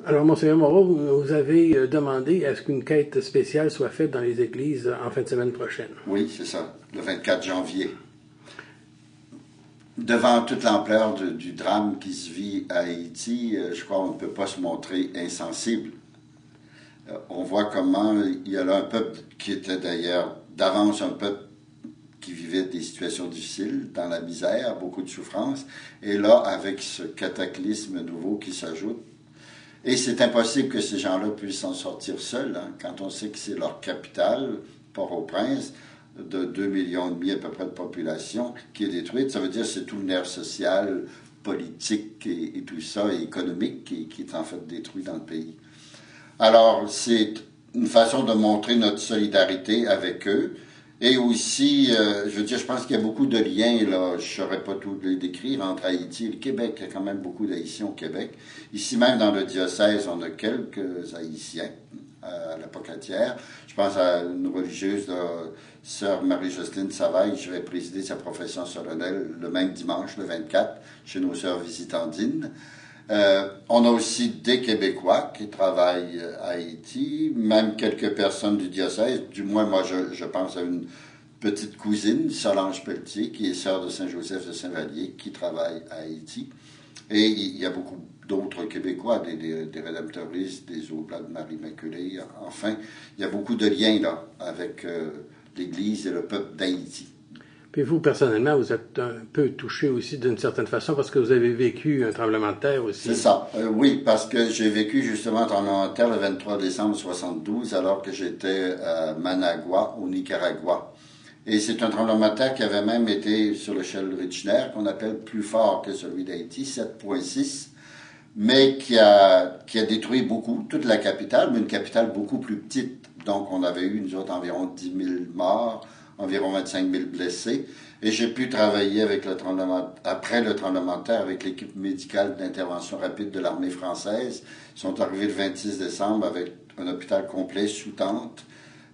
Alors, Monseigneur Moreau, vous avez demandé à ce qu'une quête spéciale soit faite dans les églises en fin de semaine prochaine. Oui, c'est ça, le 24 janvier. Devant toute l'ampleur du drame qui se vit à Haïti, je crois qu'on ne peut pas se montrer insensible. On voit comment il y a là un peuple qui était d'ailleurs d'avance un peuple qui vivait des situations difficiles, dans la misère, beaucoup de souffrance, et là, avec ce cataclysme nouveau qui s'ajoute, et c'est impossible que ces gens-là puissent s'en sortir seuls, hein, quand on sait que c'est leur capitale, Port-au-Prince, de 2,5 millions à peu près de population, qui est détruite. Ça veut dire que c'est tout le nerf social, politique et tout ça, et économique qui est en fait détruit dans le pays. Alors, c'est une façon de montrer notre solidarité avec eux. Et aussi, je veux dire, je pense qu'il y a beaucoup de liens, là, je ne saurais pas tout les décrire, entre Haïti et le Québec. Il y a quand même beaucoup d'Haïtiens au Québec. Ici même, dans le diocèse, on a quelques Haïtiens à la Pocatière. Je pense à une religieuse, sœur Marie-Jocelyne Savaille, je vais présider sa profession solennelle le même dimanche, le 24, chez nos sœurs visitandines. On a aussi des Québécois qui travaillent à Haïti, même quelques personnes du diocèse. Du moins, moi, je pense à une petite cousine, Solange Pelletier, qui est sœur de Saint-Joseph de Saint-Vallier, qui travaille à Haïti. Et il y a beaucoup d'autres Québécois, des rédemptoristes, des Oblats de Marie-Immaculée. Enfin, il y a beaucoup de liens là avec l'Église et le peuple d'Haïti. Puis vous, personnellement, vous êtes un peu touché aussi d'une certaine façon parce que vous avez vécu un tremblement de terre aussi. C'est ça. Oui, parce que j'ai vécu justement un tremblement de terre le 23 décembre 72 alors que j'étais à Managua, au Nicaragua. Et c'est un tremblement de terre qui avait même été sur l'échelle Richter, qu'on appelle plus fort que celui d'Haïti, 7,6, mais qui a détruit beaucoup, toute la capitale, mais une capitale beaucoup plus petite. Donc on avait eu, nous autres, environ 10 000 morts, environ 25 000 blessés. Et j'ai pu travailler avec après le tremblement de terre avec l'équipe médicale d'intervention rapide de l'armée française. Ils sont arrivés le 26 décembre avec un hôpital complet sous tente.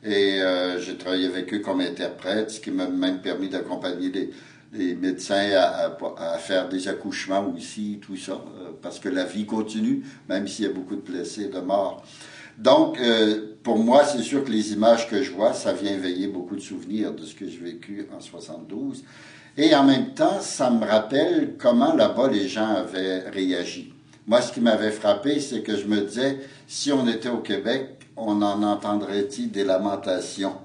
Et j'ai travaillé avec eux comme interprète, ce qui m'a même permis d'accompagner les médecins à faire des accouchements aussi, tout ça, parce que la vie continue, même s'il y a beaucoup de blessés et de morts. Donc, pour moi, c'est sûr que les images que je vois, ça vient éveiller beaucoup de souvenirs de ce que j'ai vécu en 72. Et en même temps, ça me rappelle comment là-bas les gens avaient réagi. Moi, ce qui m'avait frappé, c'est que je me disais, si on était au Québec, on en entendrait-il des lamentations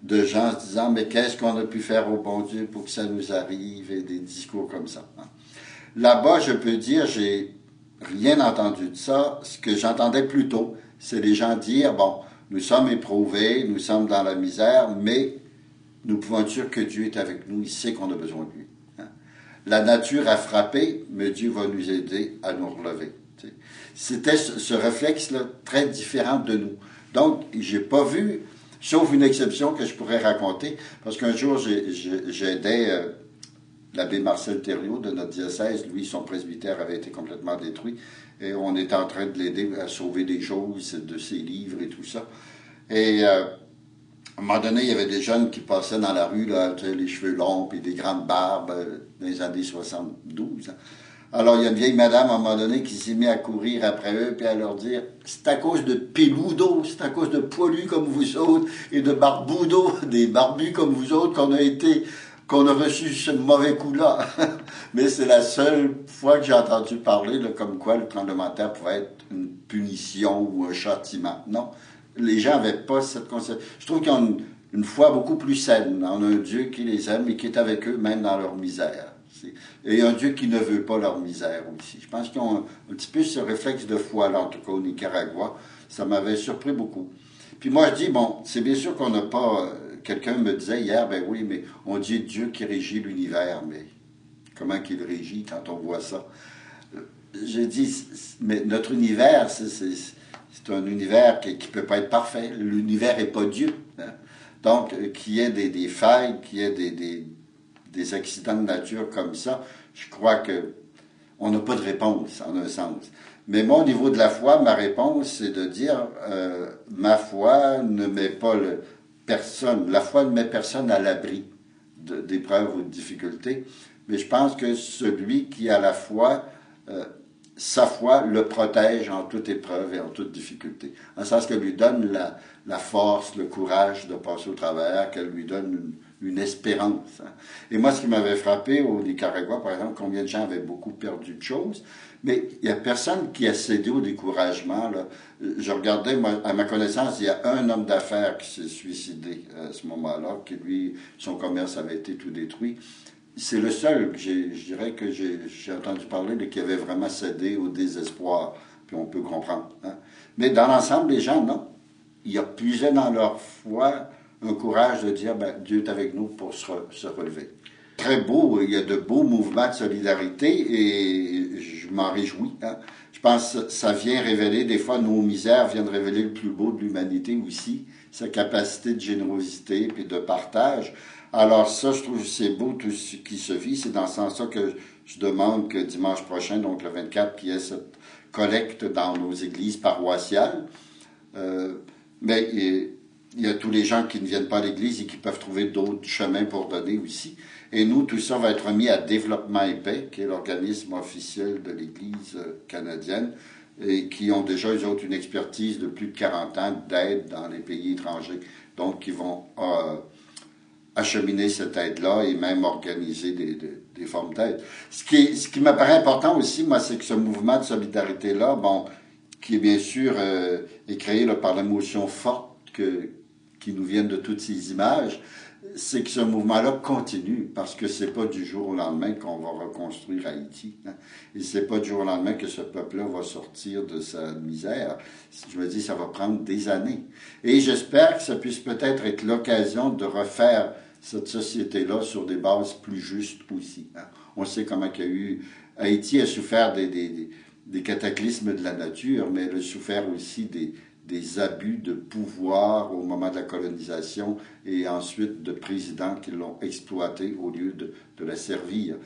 de gens se disant, mais qu'est-ce qu'on a pu faire au bon Dieu pour que ça nous arrive, et des discours comme ça. Là-bas, je peux dire, j'ai rien entendu de ça. Ce que j'entendais plutôt, c'est les gens dire, bon, nous sommes éprouvés, nous sommes dans la misère, mais nous pouvons dire que Dieu est avec nous, il sait qu'on a besoin de lui. La nature a frappé, mais Dieu va nous aider à nous relever. C'était ce réflexe-là très différent de nous. Donc, j'ai pas vu, sauf une exception que je pourrais raconter, parce qu'un jour, j'aidais l'abbé Marcel Thériault de notre diocèse. Lui, son presbytère avait été complètement détruit, et on était en train de l'aider à sauver des choses de ses livres et tout ça. Et à un moment donné, il y avait des jeunes qui passaient dans la rue, là, les cheveux longs et des grandes barbes, dans les années 72. Alors, il y a une vieille madame, à un moment donné, qui s'est mise à courir après eux, puis à leur dire, c'est à cause de peloudos, c'est à cause de poilus comme vous autres, et de barboudos, des barbus comme vous autres, qu'on a reçu ce mauvais coup-là. Mais c'est la seule fois que j'ai entendu parler, là, comme quoi le tremblement de terre pouvait être une punition ou un châtiment. Non. Les gens n'avaient pas cette conception. Je trouve qu'ils ont une foi beaucoup plus saine. On a un Dieu qui les aime et qui est avec eux même dans leur misère. Et un Dieu qui ne veut pas leur misère aussi. Je pense qu'ils ont un petit peu ce réflexe de foi-là, en tout cas au Nicaragua. Ça m'avait surpris beaucoup. Puis moi, je dis, bon, c'est bien sûr qu'on n'a pas... quelqu'un me disait hier, ben oui, mais on dit Dieu qui régit l'univers, mais comment qu'il régit quand on voit ça? J'ai dit, mais notre univers, c'est un univers qui ne peut pas être parfait. L'univers n'est pas Dieu. Hein? Donc, qu'il y ait des failles, qu'il y ait des accidents de nature comme ça, je crois qu'on n'a pas de réponse, en un sens. Mais moi, au niveau de la foi, ma réponse, c'est de dire, ma foi ne met pas la foi ne met personne à l'abri d'épreuves ou de difficultés, mais je pense que celui qui a la foi sa foi le protège en toute épreuve et en toute difficulté. En ce sens qu'elle lui donne la force, le courage de passer au travers, qu'elle lui donne une espérance. Hein. Et moi, ce qui m'avait frappé au Nicaragua, par exemple, combien de gens avaient beaucoup perdu de choses, mais il n'y a personne qui a cédé au découragement. Là. Je regardais, moi, à ma connaissance, il y a un homme d'affaires qui s'est suicidé à ce moment-là, qui lui, son commerce avait été tout détruit. C'est le seul, je dirais, que j'ai entendu parler de qui avait vraiment cédé au désespoir, puis on peut comprendre. Hein. Mais dans l'ensemble, les gens, non. Ils puisaient dans leur foi un courage de dire, ben, Dieu est avec nous pour se relever. Très beau, il y a de beaux mouvements de solidarité et je m'en réjouis. Hein. Je pense que ça vient révéler, des fois, nos misères viennent révéler le plus beau de l'humanité aussi, sa capacité de générosité et de partage. Alors ça, je trouve que c'est beau tout ce qui se vit. C'est dans ce sens-là que je demande que dimanche prochain, donc le 24, qu'il y ait cette collecte dans nos églises paroissiales. Mais il y a tous les gens qui ne viennent pas à l'église et qui peuvent trouver d'autres chemins pour donner aussi. Et nous, tout ça va être remis à Développement et Paix, qui est l'organisme officiel de l'Église canadienne, et qui ont déjà, eux autres, une expertise de plus de 40 ans d'aide dans les pays étrangers. Donc, ils vont acheminer cette aide-là et même organiser des formes d'aide. Ce qui m'apparaît important aussi, moi, c'est que ce mouvement de solidarité-là, bon, qui est bien sûr est créé là, par l'émotion forte qui nous viennent de toutes ces images, c'est que ce mouvement-là continue, parce que c'est pas du jour au lendemain qu'on va reconstruire Haïti. Hein. Et c'est pas du jour au lendemain que ce peuple-là va sortir de sa misère. Je me dis, ça va prendre des années. Et j'espère que ça puisse peut-être être l'occasion de refaire cette société-là sur des bases plus justes aussi. Hein. On sait comment il y a eu... Haïti a souffert des cataclysmes de la nature, mais elle a souffert aussi des abus de pouvoir au moment de la colonisation et ensuite de présidents qui l'ont exploité au lieu de la servir.